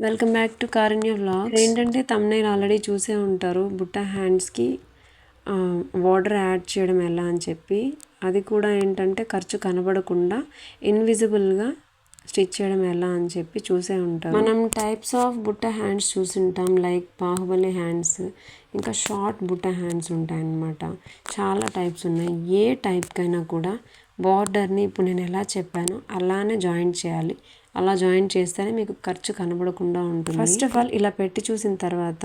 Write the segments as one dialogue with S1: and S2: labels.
S1: Welcome back to Karunya vlogs. ఏంటంటే thumbnail already చూసే ఉంటారు, బుట్ట హ్యాండ్స్కి వాటర్ యాడ్ చేయడం ఎలా అని చెప్పి. అది కూడా ఏంటంటే ఖర్చు కనబడకుండా ఇన్విజిబుల్గా స్టిచ్ చేయడం ఎలా అని చెప్పి చూసే ఉంటారు. మనం టైప్స్ ఆఫ్ బుట్ట హ్యాండ్స్ చూసింటాం, లైక్ బాహుబలి హ్యాండ్స్, ఇంకా షార్ట్ బుట్ట హ్యాండ్స్ ఉంటాయన్నమాట. చాలా టైప్స్ ఉన్నాయి. ఏ టైప్కైనా కూడా బార్డర్ని ఇప్పుడు నేను ఎలా చెప్పానో అలానే జాయింట్ చేయాలి. అలా జాయింట్ చేస్తేనే మీకు ఖర్చు కనబడకుండా ఉంటుంది. ఫస్ట్ ఆఫ్ ఆల్ ఇలా పెట్టి చూసిన తర్వాత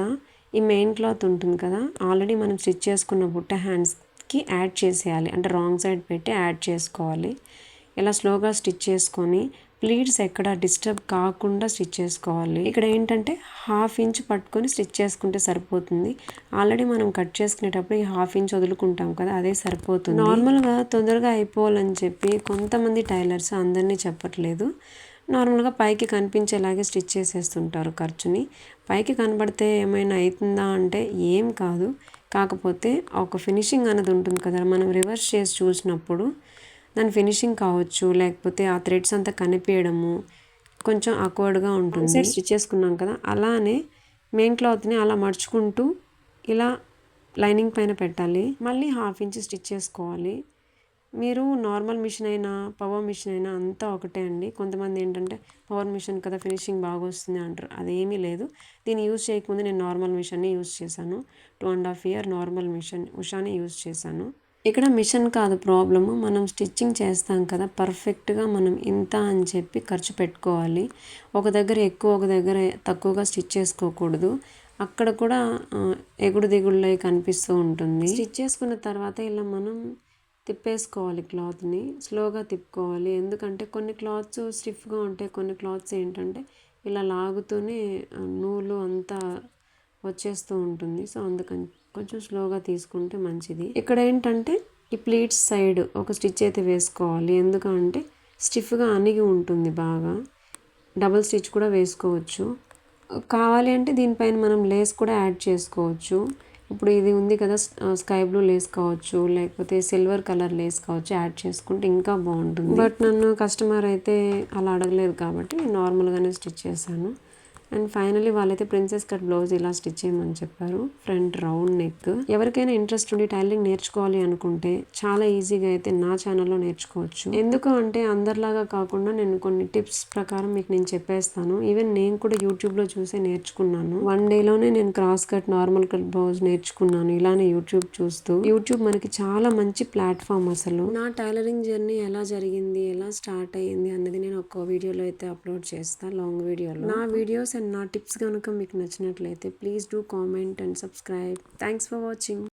S1: ఈ మెయిన్ క్లాత్ ఉంటుంది కదా, ఆల్రెడీ మనం స్టిచ్ చేసుకున్న బుట్ట హ్యాండ్స్కి యాడ్ చేసేయాలి. అంటే రాంగ్ సైడ్ పెట్టి యాడ్ చేసుకోవాలి. ఇలా స్లోగా స్టిచ్ చేసుకొని ప్లీట్స్ ఎక్కడ డిస్టర్బ్ కాకుండా స్టిచ్ చేసుకోవాలి. ఇక్కడ ఏంటంటే 1/2 ఇంచ్ పట్టుకొని స్టిచ్ చేసుకుంటే సరిపోతుంది. ఆల్రెడీ మనం కట్ చేసుకునేటప్పుడు ఈ 1/2 ఇంచ్ వదులుకుంటాం కదా, అదే సరిపోతుంది. నార్మల్గా తొందరగా అయిపోవాలని చెప్పి కొంతమంది టైలర్స్, అందరినీ చెప్పట్లేదు, నార్మల్గా పైకి కనిపించేలాగే స్టిచ్ చేసేస్తుంటారు ఖర్చుని. పైకి కనబడితే ఏమైనా అవుతుందా అంటే ఏం కాదు. కాకపోతే ఒక ఫినిషింగ్ అనేది ఉంటుంది కదా, మనం రివర్స్ చేసి చూసినప్పుడు దాని ఫినిషింగ్ కావచ్చు, లేకపోతే ఆ థ్రెడ్స్ అంతా కనిపించడము కొంచెం ఆక్వర్డ్గా ఉంటుంది. స్టిచ్ చేసుకున్నాం కదా, అలానే మెయిన్ క్లాత్ని అలా మడుచుకుంటూ ఇలా లైనింగ్ పైన పెట్టాలి. మళ్ళీ 1/2 ఇంచ్ స్టిచ్ చేసుకోవాలి. మీరు నార్మల్ మిషన్ అయినా పవర్ మిషన్ అయినా అంతా ఒకటే అండి. కొంతమంది ఏంటంటే పవర్ మిషన్ కదా ఫినిషింగ్ బాగా వస్తుంది అంటారు. అదేమీ లేదు. దీన్ని యూజ్ చేయకముందు నేను నార్మల్ మిషన్ని యూజ్ చేశాను. 2.5 years నార్మల్ మిషన్ ఉషాని యూజ్ చేశాను. ఇక్కడ మిషన్ కాదు ప్రాబ్లము, మనం స్టిచ్చింగ్ చేస్తాం కదా, పర్ఫెక్ట్గా మనం ఇంత అని చెప్పి ఖర్చు పెట్టుకోవాలి. ఒక దగ్గర ఎక్కువ, ఒక దగ్గర తక్కువగా స్టిచ్ చేసుకోకూడదు. అక్కడ కూడా ఎగుడు దిగుళ్ళై కనిపిస్తూ ఉంటుంది. స్టిచ్ చేసుకున్న తర్వాత ఇలా మనం తిప్పేసుకోవాలి, క్లాత్ని స్లోగా తిప్పుకోవాలి. ఎందుకంటే కొన్ని క్లాత్స్ స్టిఫ్గా ఉంటాయి, కొన్ని క్లాత్స్ ఏంటంటే ఇలా లాగుతూనే నూలు అంతా వచ్చేస్తూ ఉంటుంది. సో అందుకని కొంచెం స్లోగా తీసుకుంటే మంచిది. ఇక్కడ ఏంటంటే ఈ ప్లీట్స్ సైడ్ ఒక స్టిచ్ అయితే వేసుకోవాలి. ఎందుకంటే స్టిఫ్గా అణిగి ఉంటుంది బాగా. డబుల్ స్టిచ్ కూడా వేసుకోవచ్చు. కావాలి అంటే దీనిపైన మనం లేస్ కూడా యాడ్ చేసుకోవచ్చు. ఇప్పుడు ఇది ఉంది కదా, స్కై బ్లూ లేస్ కావచ్చు, లేకపోతే సిల్వర్ కలర్ లేస్ కావచ్చు, యాడ్ చేసుకుంటే ఇంకా బాగుంటుంది. బట్ నన్ను కస్టమర్ అయితే అలా అడగలేదు కాబట్టి నార్మల్గానే స్టిచ్ చేశాను. అండ్ ఫైనలీ వాళ్ళైతే ప్రిన్సెస్ కట్ బ్లౌజ్ ఇలా స్టిచ్ చేయమని చెప్పారు. Front round neck. ఎవరికైనా ఇంట్రెస్ట్ ఉండి టైలరింగ్ నేర్చుకోవాలి అనుకుంటే చాలా ఈజీగా అయితే నా ఛానల్లో నేర్చుకోవచ్చు. ఎందుకు అంటే అందరిలాగా కాకుండా నేను కొన్ని టిప్స్ ప్రకారం మీకు నేను చెప్పేస్తాను. ఈవెన్ నేను కూడా యూట్యూబ్లో చూసే నేర్చుకున్నాను. 1 dayలోనే నేను cross cut, normal cut blouse నేర్చుకున్నాను. ఇలానే యూట్యూబ్ చూస్తూ. యూట్యూబ్ మనకి చాలా మంచి ప్లాట్ఫామ్. అసలు నా టైలరింగ్ జర్నీ ఎలా జరిగింది, ఎలా స్టార్ట్ అయ్యింది అన్నది నేను ఒక వీడియోలో అయితే అప్లోడ్ చేస్తాను, లాంగ్ వీడియోలో. నా వీడియోస్ అండ్ నా టిప్స్ కనుక మీకు నచ్చినట్లయితే please do comment and subscribe. Thanks for watching.